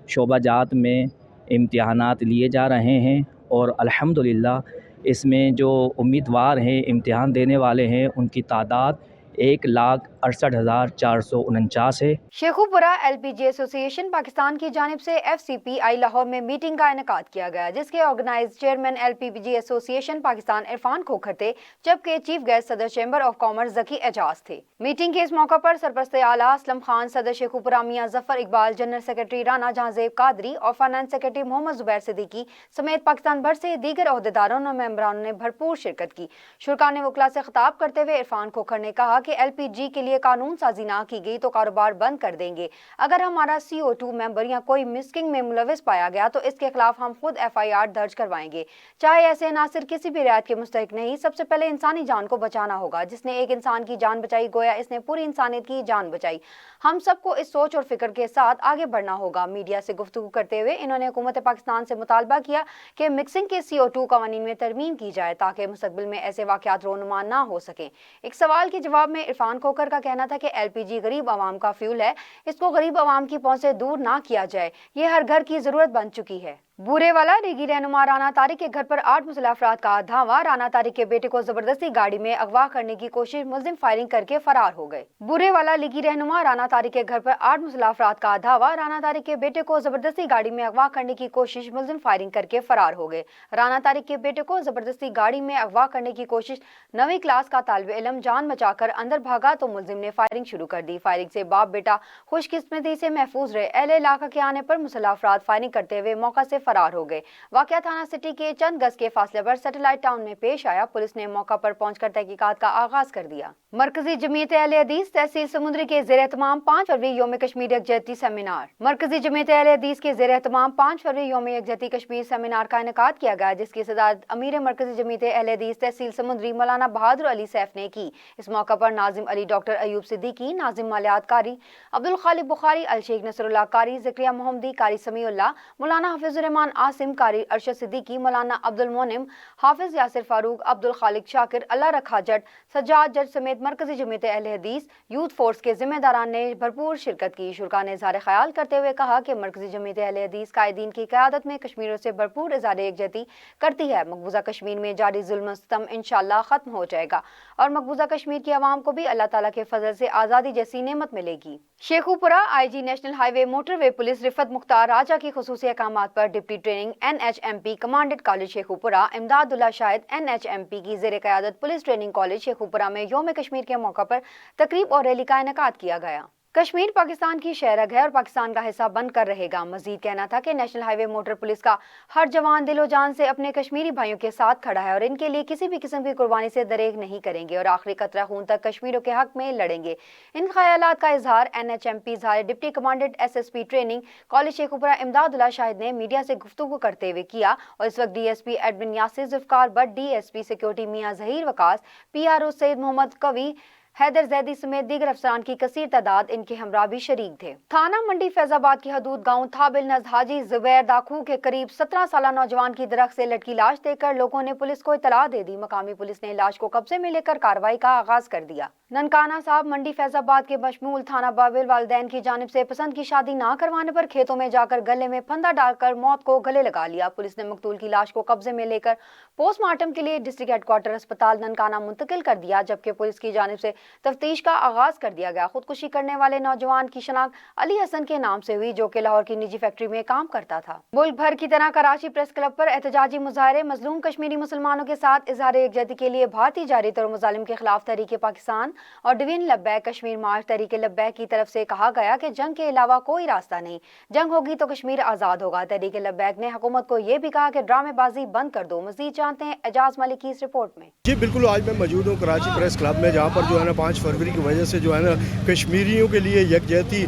शोबाजात में इम्तिहानात लिए जा रहे हैं और अल्हम्दुलिल्लाह इसमें जो उम्मीदवार हैं इम्तिहान देने वाले हैं उनकी तादाद 1,68,449 है।
शेखुपुरा LPG एसोसिएशन पाकिस्तान की जानिब से FCPI लाहौर में मीटिंग का इनेकाद किया गया, जिसके organise chairman LPG association Pakistan Irfan Khokhar थे, जबकि चीफ गेस्ट सदर chamber of commerce Zaki Ejaz थे। मीटिंग के इस मौका पर सरपरस्त आला असलम खान, सदर शेखुपुरा मियां जफर इकबाल, जनरल सेक्रेटरी राना जहांजेब कादरी और फाइनेंस सेक्रेटरी मोहम्मद जुबैर सिद्दीकी समेत पाकिस्तान भर से दीगर ओहदेदारों और मेंबरानों ने भरपूर शिरकत की। शुरका ने वकला से खिताब करते हुए इरफान खोखर ने कहा कि LPG के लिए कानून साजी ना की गई तो कारोबार बंद कर देंगे। अगर हमारा CO2 मेंबर या कोई मिस्किंग में मुलविस पाया गया तो इसके खिलाफ हम खुद FIR दर्ज करवाएंगे। चाहे ऐसे अनासिर किसी भी रियायत के मुस्तहिक नहीं, सबसे पहले इंसानी जान को बचाना होगा। जिसने एक इंसान की जान बचाई गोया इसने पूरी इंसानियत की जान बचाई। हम सबको इस सोच और फिक्र के साथ आगे बढ़ना होगा। मीडिया से गुफ्तगू करते हुए इन्होंने हुकूमत पाकिस्तान से मुतालबा किया कि मिक्सिंग के CO2 कवानीन में तरमीम की जाए ताकि मुस्तकबिल में ऐसे वाक़यात रोनुमा ना हो सकें। एक सवाल के जवाब में इरफान खोखर का कहना था कि LPG गरीब आवाम का फ्यूल है, इसको गरीब आवाम की पहुंच से दूर ना किया जाए, ये हर घर की जरूरत बन चुकी है। बूरेवाला लीगी रहनुमा राना तारिक के घर पर 8 मुसल्लह अफराद का धावा, राना तारिक के बेटे को जबरदस्ती गाड़ी में अगवा करने की कोशिश, मुलजिम फायरिंग करके फरार हो गए। बूरेवाला लीगी रहनुमा राना तारिक के घर पर 8 मुसल्लह अफराद का धावा, राना तारिक के बेटे को जबरदस्ती गाड़ी में अगवा करने की कोशिश, मुलजिम फायरिंग करके फरार हो गए। राना तारिक के बेटे को जबरदस्ती गाड़ी में अगवा करने की कोशिश, 9वीं क्लास का तालिब इल्म जान बचाकर अंदर भागा तो मुलजिम ने फायरिंग शुरू कर दी। फायरिंग से बाप बेटा खुशकिस्मती से महफूज रहे। अहले इलाका के आने पर मुसल्लह अफराद फायरिंग करते हुए मौका से फरार हो गए। वाकया थाना सिटी के चंद गज के फासले पर सैटेलाइट टाउन में पेश आया। पुलिस ने मौका पर पहुंचकर तहकीकात का आगाज कर दिया। मरकजी जमीयत अहले हदीस तहसील समुंदरी के ज़ेर एहतमाम 5 फरवरी यौम कश्मीर यकजहती सेमिनार। मरकजी जमीयत अहले हदीस के ज़ेर एहतमाम 5 फरवरी यौम यकजहती कश्मीर सेमिनार का इनेकाद किया गया, जिसकी सदारत अमीर मरकजी जमीयत अहले हदीस तहसील समुंदरी मौलाना बहादुर अली सैफ ने की। इस मौका पर नाजिम अली, डॉक्टर अयूब सिद्दीकी, नाजिम मालियात कारी, अब्दुल खालिक बुखारी, अल शेख नसरुल्लाह कारी, ज़करिया मोहम्मदी, कारी समीउल्लाह, मौलाना हफीजुर रहमान आसिम कारी, अरशद सिद्दीकी, मौलाना अब्दुल मोनिम, हाफिज यासिर फारूक, अब्दुल खालिक शाकिर, अल्लाह रखा जट, सज्जाद जट समेत मरकजी जमीयत अहले हदीस यूथ फोर्स के जिम्मेदारान ने भरपूर शिरकत की। शुरका ने इज़हार ख्याल करते हुए कहा कि मरकजी जमीयत अहले हदीस कायदीन की क़यादत में कश्मीरियों से भरपूर इज़हार यकजहती करती है। मकबूजा कश्मीर में जारी जुल्म सितम इंशाअल्लाह खत्म हो जाएगा और मकबूजा कश्मीर की आवाम को भी अल्लाह ताला के फजल से आज़ादी जैसी नेमत मिलेगी। Sheikhupura IG national highway motorway police Rifat Mukhtar Raja की खुसूसी अहकामात पर deputy training NHMP commandant college Sheikhupura, Imdadullah Shahid NHMP की ज़ेर क़यादत पुलिस ट्रेनिंग कॉलेज शेखुपुरा में यौम कश्मीर के मौका पर तकरीब और रैली का इनेकाद किया गया। कश्मीर पाकिस्तान की शहरग है और पाकिस्तान का हिस्सा बनकर रहेगा। मजीद कहना था कि नेशनल हाईवे मोटर पुलिस का हर जवान दिलो जान से अपने कश्मीरी भाइयों के साथ खड़ा है और इनके लिए किसी भी किस्म की कुर्बानी से दरेग नहीं करेंगे और आखिरी कतरा खून तक कश्मीरियों के हक में लड़ेंगे। इन ख्यालात का इजहार NHMP इजहार deputy commandant SSP training college Sheikhupura Imdadullah Shahid ने मीडिया से गुफ्तगू करते हुए किया और इस वक्त DSP admin Yasir Zulfiqar Bhatt, DSP security Mian Zaheer Waqas, PRO Syed Mohammad Qavi, Haider Zaidi समेत दीगर अफसरान की कसीर तादाद इनके हमरा भी शरीक थे। थाना मंडी फैजाबाद की हदूद गांव थाबिल नज़ हाजी जुबैर दाखू के करीब 17 साला नौजवान की दरख्त से लटकी लाश देखकर लोगों ने पुलिस को इतला दे दी। मकामी पुलिस ने लाश को कब्जे में लेकर कार्रवाई का आगाज कर दिया। ननकाना साहब मंडी फैजाबाद के मशमूल थाना बाबिल वालिदैन की जानिब से पसंद की शादी ना करवाने पर खेतों में जाकर गले में फंदा डालकर मौत को गले लगा लिया। पुलिस ने मकतूल की लाश को कब्जे में लेकर पोस्टमार्टम के लिए डिस्ट्रिक्ट हेडक्वार्टर अस्पताल ननकाना मुंतकिल कर दिया, जबकि पुलिस की जानिब से तफ्तीश का आगाज कर दिया गया। खुदकुशी करने वाले नौजवान की शनाख्त अली हसन के नाम से हुई, जो कि लाहौर की निजी फैक्ट्री में काम करता था। मुल्क भर की तरह कराची प्रेस क्लब पर एहतजाजी मुजाहरे, मजलूम कश्मीरी मुसलमानों के साथ इजहार यकजहती के लिए भारतीय जारी और मुजालिम के खिलाफ तहरीक पाकिस्तान और डिवीजन लब्बैक कश्मीर मार्च तहरीक लब्बैक की तरफ से कहा गया कि जंग के अलावा कोई रास्ता नहीं, जंग होगी तो कश्मीर आजाद होगा। तहरीक लब्बैक ने हुकूमत को यह भी कहा कि ड्रामेबाजी बंद कर दो। मजीद जानते हैं एजाज मलिक की इस रिपोर्ट में।
जी बिल्कुल, आज मैं मौजूद हूँ कराची प्रेस क्लब में, जहाँ पर जो है ना 5 फरवरी की वजह से जो है ना कश्मीरियों के लिए यकजहती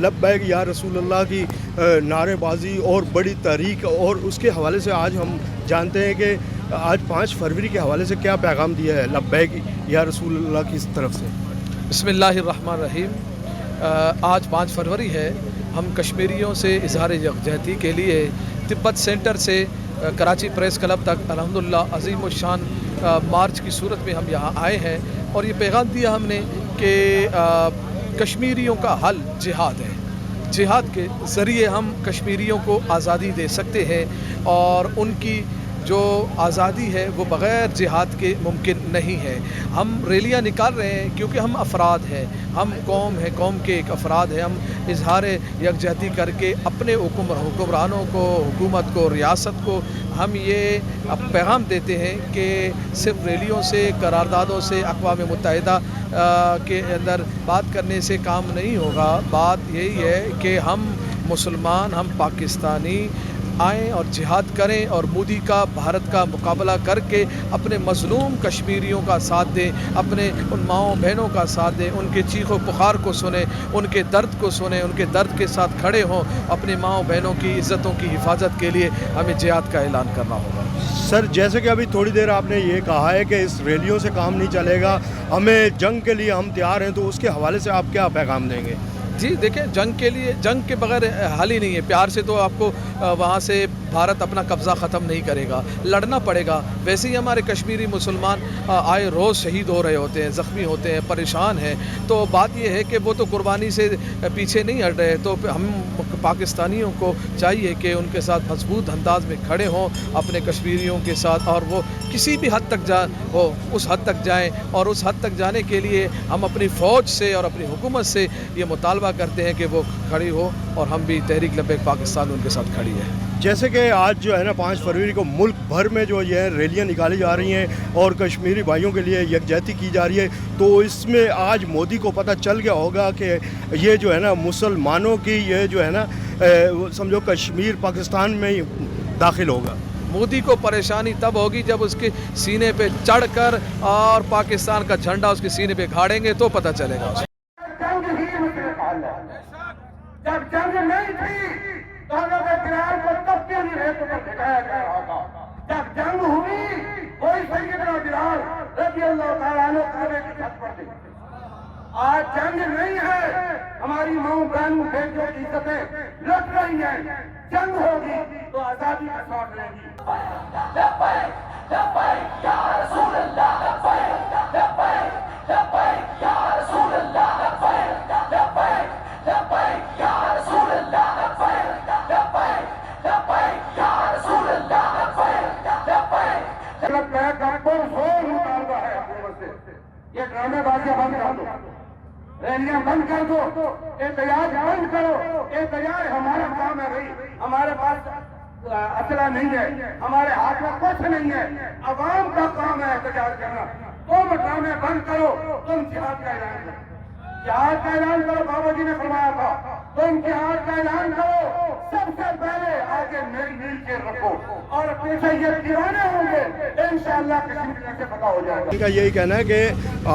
लब्बैक या रसूलुल्लाह की नारेबाजी और बड़ी तहरीक, और उसके हवाले से आज हम जानते हैं कि आज 5 फरवरी के हवाले से क्या पैगाम दिया है लब्बैक या रसूलुल्लाह की तरफ से।
बिस्मिल्लाहिर्रहमानिर्रहीम। आज 5 फरवरी है। हम कश्मीरियों से इजहार यकजहती के लिए तिब्बत सेंटर से कराची प्रेस क्लब तक अल्हम्दुलिल्लाह अज़ीम शान मार्च की सूरत में हम यहाँ आए हैं और ये पैगाम दिया हमने कि कश्मीरियों का हल जिहाद है। जिहाद के ज़रिए हम कश्मीरियों को आज़ादी दे सकते हैं और उनकी جو آزادی ہے وہ بغیر جہاد کے ممکن نہیں ہے. ہم ریلیاں نکال رہے ہیں کیونکہ ہم افراد ہیں, ہم قوم ہیں, قوم کے ایک افراد ہیں. ہم اظہار یکجہتی کر کے اپنے حکمرانوں کو, حکومت کو, ریاست کو ہم یہ پیغام دیتے ہیں کہ صرف ریلیوں سے, قراردادوں سے, اقوام متحدہ کے اندر بات کرنے سے کام نہیں ہوگا. بات یہی ہے کہ ہم مسلمان, ہم پاکستانی آئیں اور جہاد کریں اور مودی کا, بھارت کا مقابلہ کر کے اپنے مظلوم کشمیریوں کا ساتھ دیں, اپنے ان ماؤں بہنوں کا ساتھ دیں, ان کے چیخ و پکار کو سنیں, ان کے درد کو سنیں, ان کے درد کے ساتھ کھڑے ہوں. اپنے ماؤں بہنوں کی عزتوں کی حفاظت کے لیے ہمیں جہاد کا اعلان کرنا ہوگا.
سر جیسے کہ ابھی تھوڑی دیر آپ نے یہ کہا ہے کہ اس ریلیوں سے کام نہیں چلے گا, ہمیں جنگ کے لیے ہم تیار ہیں, تو اس کے حوالے سے آپ کیا پیغام دیں گے؟
جی دیکھیں, جنگ کے بغیر حل ہی نہیں ہے. پیار سے تو آپ کو وہاں سے بھارت اپنا قبضہ ختم نہیں کرے گا, لڑنا پڑے گا. ویسے ہی ہمارے کشمیری مسلمان آئے روز شہید ہو رہے ہوتے ہیں, زخمی ہوتے ہیں, پریشان ہیں. تو بات یہ ہے کہ وہ تو قربانی سے پیچھے نہیں ہٹ رہے. تو ہم پاکستانیوں کو چاہیے کہ ان کے ساتھ مضبوط انداز میں کھڑے ہوں اپنے کشمیریوں کے ساتھ, اور وہ کسی بھی حد تک اس حد تک جائیں. اور اس حد تک جانے کے لیے ہم اپنی فوج سے اور اپنی حکومت سے یہ مطالبہ کرتے ہیں کہ وہ کھڑی ہو, اور ہم بھی تحریک لبیک پاکستان ان کے ساتھ کھڑی ہے.
جیسے کہ آج جو ہے نا 5 فروری کو ملک بھر میں جو یہ ریلیاں نکالی جا رہی ہیں اور کشمیری بھائیوں کے لیے یکجہتی کی جا رہی ہے, تو اس میں آج مودی کو پتہ چل گیا ہوگا کہ یہ جو ہے نا مسلمانوں کی یہ جو ہے نا سمجھو کشمیر پاکستان میں داخل ہوگا.
مودی کو پریشانی تب ہوگی جب اس کے سینے پہ چڑھ کر اور پاکستان کا جھنڈا اس کے سینے پہ گھاڑیں گے تو پتہ چلے گا.
جب جنگ نہیں تھی تو بلال کو تب کے نہیں ریت پر دکھایا گیا ہوگا. جب جنگ ہوئی وہی سیدنا بلال رضی اللہ تعالیٰ عنہ کعبے کی چھت پر تھے. آج جنگ نہیں ہے, ہماری ماؤں بہنوں بیٹیوں کی عزتیں لٹ رہی ہیں. جنگ ہوگی تو آزادی کا ساتھ رہے گی. لبیک لبیک یا رسول اللہ, لبیک لبیک لبیک یا رسول اللہ, لبیک لبیک لبیک یا رسول اللہ, لبیک لبیک لبیک یا رسول اللہ, لبیک لبیک. لبیک کا زور مطالبہ ہے حکومت سے, یہ ڈرامے بازیاں بند کر دو, ریلیاں بند کر دو, احتجاج بند کرو. احتجاج ہمارا کام ہے بھائی, ہمارے پاس اسلحہ نہیں ہے, ہمارے ہاتھ میں کچھ نہیں ہے. عوام کا کام ہے احتجاج کرنا. تم ڈرامے بند کرو, تم جہاد کا اعلان کرو. جہاد کا اعلان کرو, بابا جی نے فرمایا تھا تم جہاد کا اعلان کرو. سب سے پہلے آگے مل کے رکھو, اور پیچھے یہ دیوانے ہوں گے انشاءاللہ کشمیر سے پتہ ہو جائے گا.
ان کا یہی کہنا ہے کہ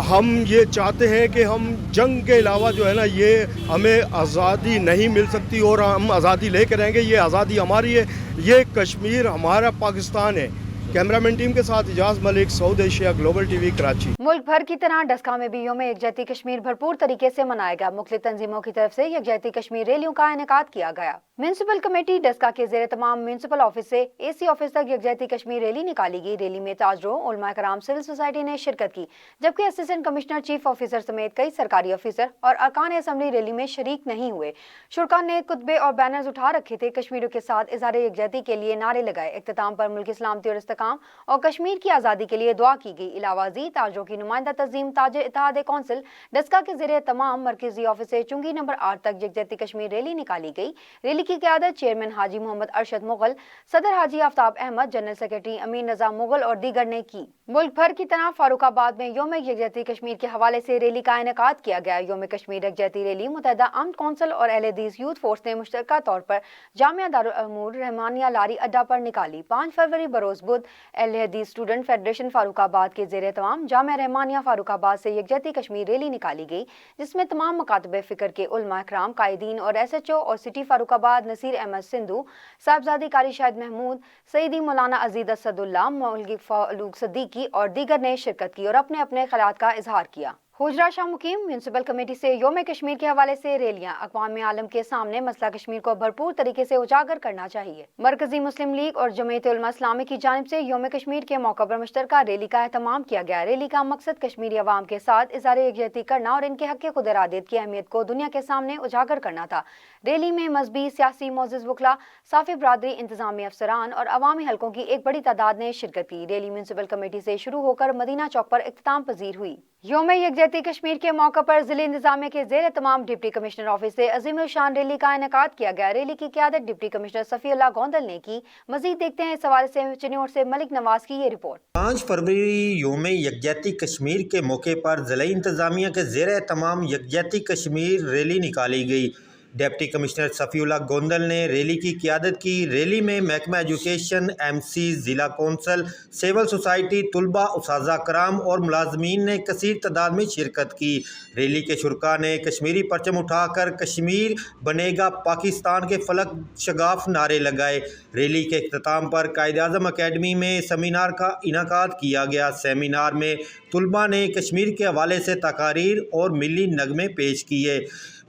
ہم یہ چاہتے ہیں کہ ہم جنگ کے علاوہ جو ہے نا یہ ہمیں آزادی نہیں مل سکتی, اور ہم آزادی لے کے رہیں گے. یہ آزادی ہماری ہے, یہ کشمیر ہمارا پاکستان ہے. کیمرامین ٹیم کے ساتھ Ijaz Malik, South Asia, Global T V, Karachi.
ملک بھر کی طرح ڈسکا میں بھی یوم یکجہتی کشمیر بھرپور طریقے سے منایا گیا. مختلف تنظیموں کی طرف سے یکجہتی کشمیر ریلیوں کا انعقاد کیا گیا. میونسپل کمیٹی ڈسکا کے زیر تمام میونسپل آفس سے اے سی آفس تک یکجہتی کشمیر ریلی نکالی گئی. ریلی میں تاجروں, علماء کرام, سول سوسائٹی نے شرکت کی, جبکہ اسسٹنٹ کمشنر, چیف آفیسر سمیت کئی سرکاری افسر اور ارکان اسمبلی ریلی میں شریک نہیں ہوئے. شرکا نے خطبے اور بینرز اٹھا رکھے تھے. کشمیریوں کے ساتھ اظہار یکجہتی کے لیے نعرے لگائے. اختتام پر ملک سلامتی اور استحکام اور کشمیر کی آزادی کے لیے دعا کی گئی. علاوہ ازیں تاجروں کی نمائندہ تنظیم تاجر اتحاد کونسل ڈسکا کے زیر تمام مرکزی آفس سے چنگی نمبر 8 تک یکجہتی کشمیر ریلی نکالی گئی. ریلی کی قیادت چیئرمین حاجی محمد ارشد مغل, صدر حاجی آفتاب احمد, جنرل سیکرٹری امین رضا مغل اور دیگر نے کی. ملک بھر کی طرح فاروق آباد میں یوم یکجہتی کشمیر کے حوالے سے ریلی کا انعقاد کیا گیا. یوم کشمیر یکجہتی ریلی متحدہ آرمڈ کونسل اور اہل حدیث یوتھ فورس نے مشترکہ طور پر جامعہ دارالعلوم رحمانیہ لاری اڈا پر نکالی. 5 فروری بروز بدھ اہل حدیث اسٹوڈنٹ فیڈریشن فاروق آباد کے زیر اہتمام جامعہ رحمانیہ فاروق آباد سے یکجہتی کشمیر ریلی نکالی گئی, جس میں تمام مکاتب فکر کے علماء کرام, قائدین اور ایس ایچ او اور سٹی فاروق آباد نصیر احمد سندھو, صاحبزادی قاری شاہد محمود, سیدی مولانا عزیز اسد اللہ, مولوی فاروق صدیقی اور دیگر نے شرکت کی اور اپنے اپنے خیالات کا اظہار کیا. हुजरा शाह मुकीम म्यूनसिपल कमेटी से योम कश्मीर के हवाले से रैलियां। अक़वाम आलम के सामने मसला कश्मीर को भरपूर तरीके से उजागर करना चाहिए। मरकजी मुस्लिम लीग और जमीयत उलमा इस्लामी की जानिब से योम कश्मीर के मौका पर मुश्तरका रैली का एहतमाम किया गया। रैली का मकसद कश्मीरी अवाम के साथ इज़हार यकजहती करना और इनके हक़ खुद इरादियत की अहमियत को दुनिया के सामने उजागर करना था। रैली में मजहबी, सियासी, मोअज़्ज़िज़ वकला, साफ़ी बरादरी, इंतजामी अफसरान और अवामी हलकों की एक बड़ी तादाद ने शिरकत की। रैली म्यूनसिपल कमेटी से शुरू होकर मदीना चौक पर इख्तिताम पजीर हुई। योम यकजहती कश्मीर के मौका पर जिले इंतजामिया के ज़ेर तमाम डिप्टी कमिश्नर ऑफिस से अजीम शान रैली का इनेकाद किया गया। रैली की क़यादत डिप्टी कमिश्नर सफ़ीउल्लाह गोंदल ने की। मजीद देखते हैं इस हवाले से चिन्नौर से मलिक नवाज की ये रिपोर्ट।
5 फरवरी योम यकजहती कश्मीर के मौके पर ज़िला इंतजामिया के ज़ेर तमाम यकजहती कश्मीर रैली निकाली गई। डिप्टी कमिश्नर सफ़ीउल्लाह गोंदल ने रैली की क़यादत की। रैली में महकमा एजुकेशन, MC, ज़िला कौंसल, सिविल सोसाइटी, तुलबा, उस्ताज़ा कराम और मुलाजमीन ने कसीर तादाद में शिरकत की। रैली के शुरका ने कश्मीरी परचम उठाकर कश्मीर बनेगा पाकिस्तान के फलक शगाफ नारे लगाए। रैली के इख्तिताम पर कायद-ए-आज़म अकेडमी में सेमिनार का इनाकाद किया गया। सेमिनार में तुलबा ने कश्मीर के हवाले से तकारीर और मिली नगमे पेश किए।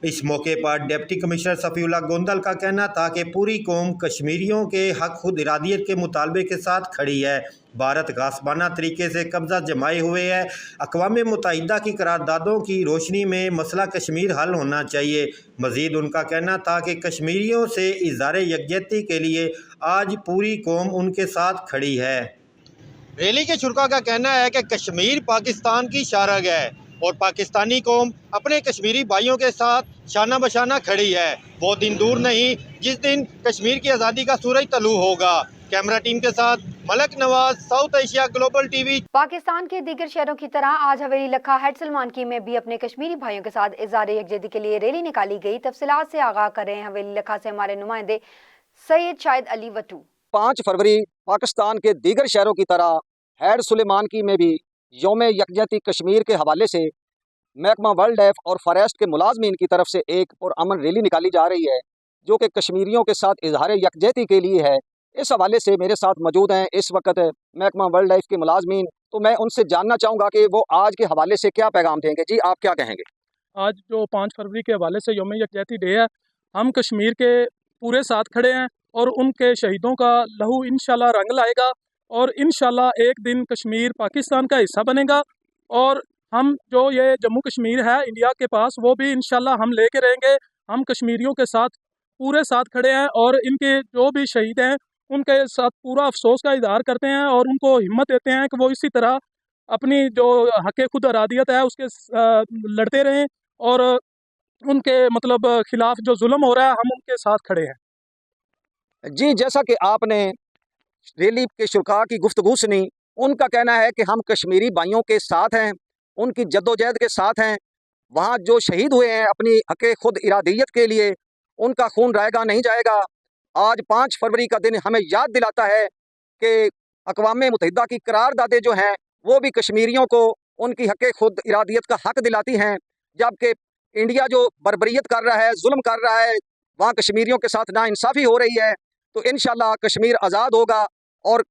इस मौके पर डिप्टी कमिश्नर सफ़ीउल्लाह गोंदल का कहना था कि पूरी कौम कश्मीरियों के हक़ खुद इरादियत के मुतालबे के साथ खड़ी है। भारत गासबाना तरीके से कब्ज़ा जमाए हुए है। अक़वाम मुत्तहिदा की करारदादों की रोशनी में मसला कश्मीर हल होना चाहिए। मज़ीद उनका कहना था कि कश्मीरियों से इज़हार यकजहती के लिए आज पूरी कौम उनके साथ खड़ी है। रैली के शुरका का कहना है कि कश्मीर पाकिस्तान की शारग है और पाकिस्तानी कौम अपने कश्मीरी भाइयों के साथ शाना बशाना खड़ी है। वो दिन दूर नहीं जिस दिन कश्मीर की आज़ादी का सूरज तलू होगा। कैमरा टीम के साथ Malik Nawaz, south Asia Global TV।
Pakistan के दीगर शहरों की तरह आज हवेली लखा हेड सलमानकी में भी अपने कश्मीरी भाइयों के साथ इज़हार यकजहती के लिए रैली निकाली गई। तफसीलात से आगाह कर रहे हैं हवेली लखा से हमारे नुमाइंदे सैयद शाहिद अली वटू।
5 फरवरी पाकिस्तान के दीगर शहरों की तरह हेड सुलेमानकी में भी योम यकजहती कश्मीर के हवाले से महकमा वर्ल्ड लाइफ और फॉरेस्ट के मुलाजमीन की तरफ से एक पुरअमन रैली निकाली जा रही है जो कि कश्मीरियों के साथ इज़हार यकजहती के लिए है। इस हवाले से मेरे साथ मौजूद हैं इस वक्त महकमा वर्ल्ड लाइफ के मुलाजमीन, तो मैं उनसे जानना चाहूँगा कि वो आज के हवाले से क्या पैगाम देंगे। जी, आप क्या कहेंगे?
आज जो 5 फरवरी के हवाले से योम यकजहती डे है, हम कश्मीर के पूरे साथ खड़े हैं और उनके शहीदों का लहू इंशाल्लाह रंग लाएगा और इंशाल्लाह एक दिन कश्मीर पाकिस्तान का हिस्सा बनेगा और हम जो ये जम्मू कश्मीर है इंडिया के पास वो भी इंशाल्लाह हम लेके रहेंगे। हम कश्मीरियों के साथ पूरे साथ खड़े हैं और इनके जो भी शहीद हैं उनके साथ पूरा अफसोस का इजहार करते हैं और उनको हिम्मत देते हैं कि वो इसी तरह अपनी जो हक़ खुद इरादियत है उसके लड़ते रहें और उनके मतलब खिलाफ जो जुल्म हो रहा है हम उनके साथ खड़े हैं।
जी, जैसा कि आपने रैली के शुरका की गुफ्तगू सुनी, उनका कहना है कि हम कश्मीरी भाइयों के साथ हैं, उनकी जद्दोजहद के साथ हैं। वहाँ जो शहीद हुए हैं अपनी हक़ खुद इरादियत के लिए, उनका खून रायगा नहीं जाएगा। आज 5 फरवरी का दिन हमें याद दिलाता है कि अक़वाम मुत्तहिदा की करारदादें जो हैं वो भी कश्मीरियों को उनकी हक़ खुद इरादियत का हक़ दिलाती हैं, जबकि इंडिया जो बर्बरियत कर रहा है, जुल्म कर रहा है, वहाँ कश्मीरियों के साथ नाइंसाफ़ी हो रही है। तो इंशाल्लाह कश्मीर आज़ाद होगा और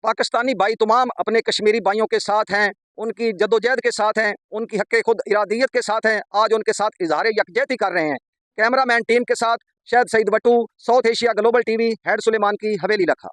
पाकिस्तानी भाई तमाम अपने कश्मीरी भाइयों के साथ हैं, उनकी जद्दोजहद के साथ हैं, उनकी हक़ खुद इरादियत के साथ हैं। आज उनके साथ इज़हार यकजहती कर रहे हैं। कैमरामैन टीम के साथ Shahid Saeed Wattoo, South Asia Global TV, Head Sulemanki, Haveli Lakha.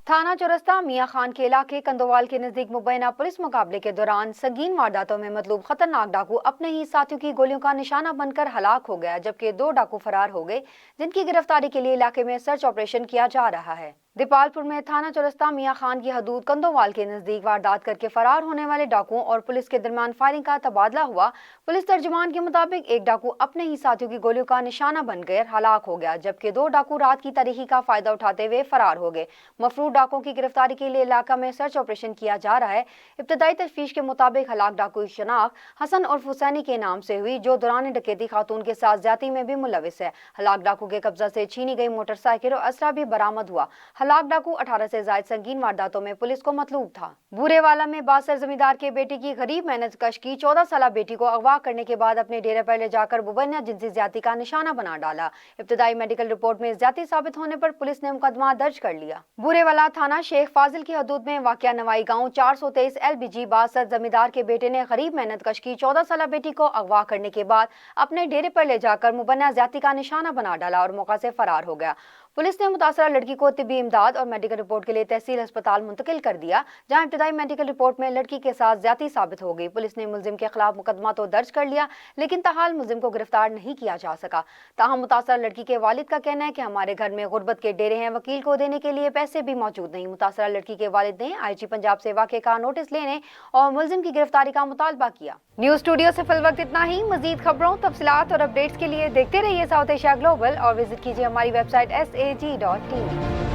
थाना चौरस्ता मियाँ खान के इलाके कंदोवाल के नजदीक मुबैना पुलिस मुकाबले के दौरान संगीन वारदातों में मतलूब खतरनाक डाकू अपने ही साथियों की गोलियों का निशाना बनकर हलाक हो गया, जबकि 2 डाकू फरार हो गए जिनकी गिरफ्तारी के लिए इलाके में सर्च ऑपरेशन किया जा रहा है। दीपालपुर में थाना चौरस्ता मियाँ खान की हदूद कंदोवाल के नजदीक वारदात करके फरार होने वाले डाकुओं और पुलिस के दरमियान फायरिंग का तबादला हुआ। पुलिस तर्जुमान के मुताबिक एक डाकू अपने ही साथियों की गोलियों का निशाना बनकर हलाक हो गया, जबकि 2 डाकू रात की तारीकी का फायदा उठाते हुए फरार हो गए। मफरूर डाकुओं की गिरफ्तारी के लिए इलाका में सर्च ऑपरेशन किया जा रहा है। इब्तदाई तफ्तीश के मुताबिक हलाक डाकू की शनाख्त हसन उर्फ हुसैनी के नाम से हुई, जो दौरान डकैती खातून के साथ ज्यादती में भी मुलविस है। हलाक डाकू के कब्जा से छीनी गई मोटरसाइकिल और असला भी बरामद हुआ। हलाक डाकू 18 से ज्यादा संगीन वारदातों में पुलिस को मतलूब था। बूरेवाला में बासर जमींदार के बेटे की गरीब मेहनत कश की 14 साल बेटी को अगवा करने के बाद अपने डेरे पर ले जाकर मुबैना जिनसी ज्यादती का निशाना बना डाला। इब्तदाई मेडिकल रिपोर्ट में ज्यादती साबित होने पर पुलिस ने मुकदमा दर्ज कर लिया। बूरेवाला थाना शेख फाजिल की हदूद में वाक़या नवाई गाँव 423 LBG बासर जमींदार के बेटे ने गरीब मेहनत कश की 14 साल बेटी को अगवा करने के बाद अपने डेरे पर ले जाकर मुबैना ज्यादती का निशाना बना डाला और मौका से फरार हो गया। पुलिस ने मुतासरा लड़की को तिब्बी इमदाद और मेडिकल रिपोर्ट के लिए तहसील अस्पताल मुंतकिल कर दिया, जहां इब्तदाई मेडिकल रिपोर्ट में लड़की के साथ ज्यादती साबित हो गई। पुलिस ने मुलजिम के खिलाफ मुकदमा तो दर्ज कर लिया, लेकिन ताहाल मुलजिम को गिरफ्तार नहीं किया जा सका। ताहम मुतासरा लड़की के वालिद का कहना है कि हमारे घर में गुर्बत के डेरे हैं, वकील को देने के लिए पैसे भी मौजूद नहीं। मुतासरा लड़की के वालिद ने IG पंजाब से वाक़े का नोटिस लेने और मुलजिम की गिरफ्तारी का मुतालबा किया। न्यूज़ स्टूडियो से फिल वक्त इतना ही। मजीद खबरों, तफसीलात और अपडेट्स के लिए देखते रहिए साउथ एशिया ग्लोबल और विजिट कीजिए हमारी वेबसाइट SAG.TV।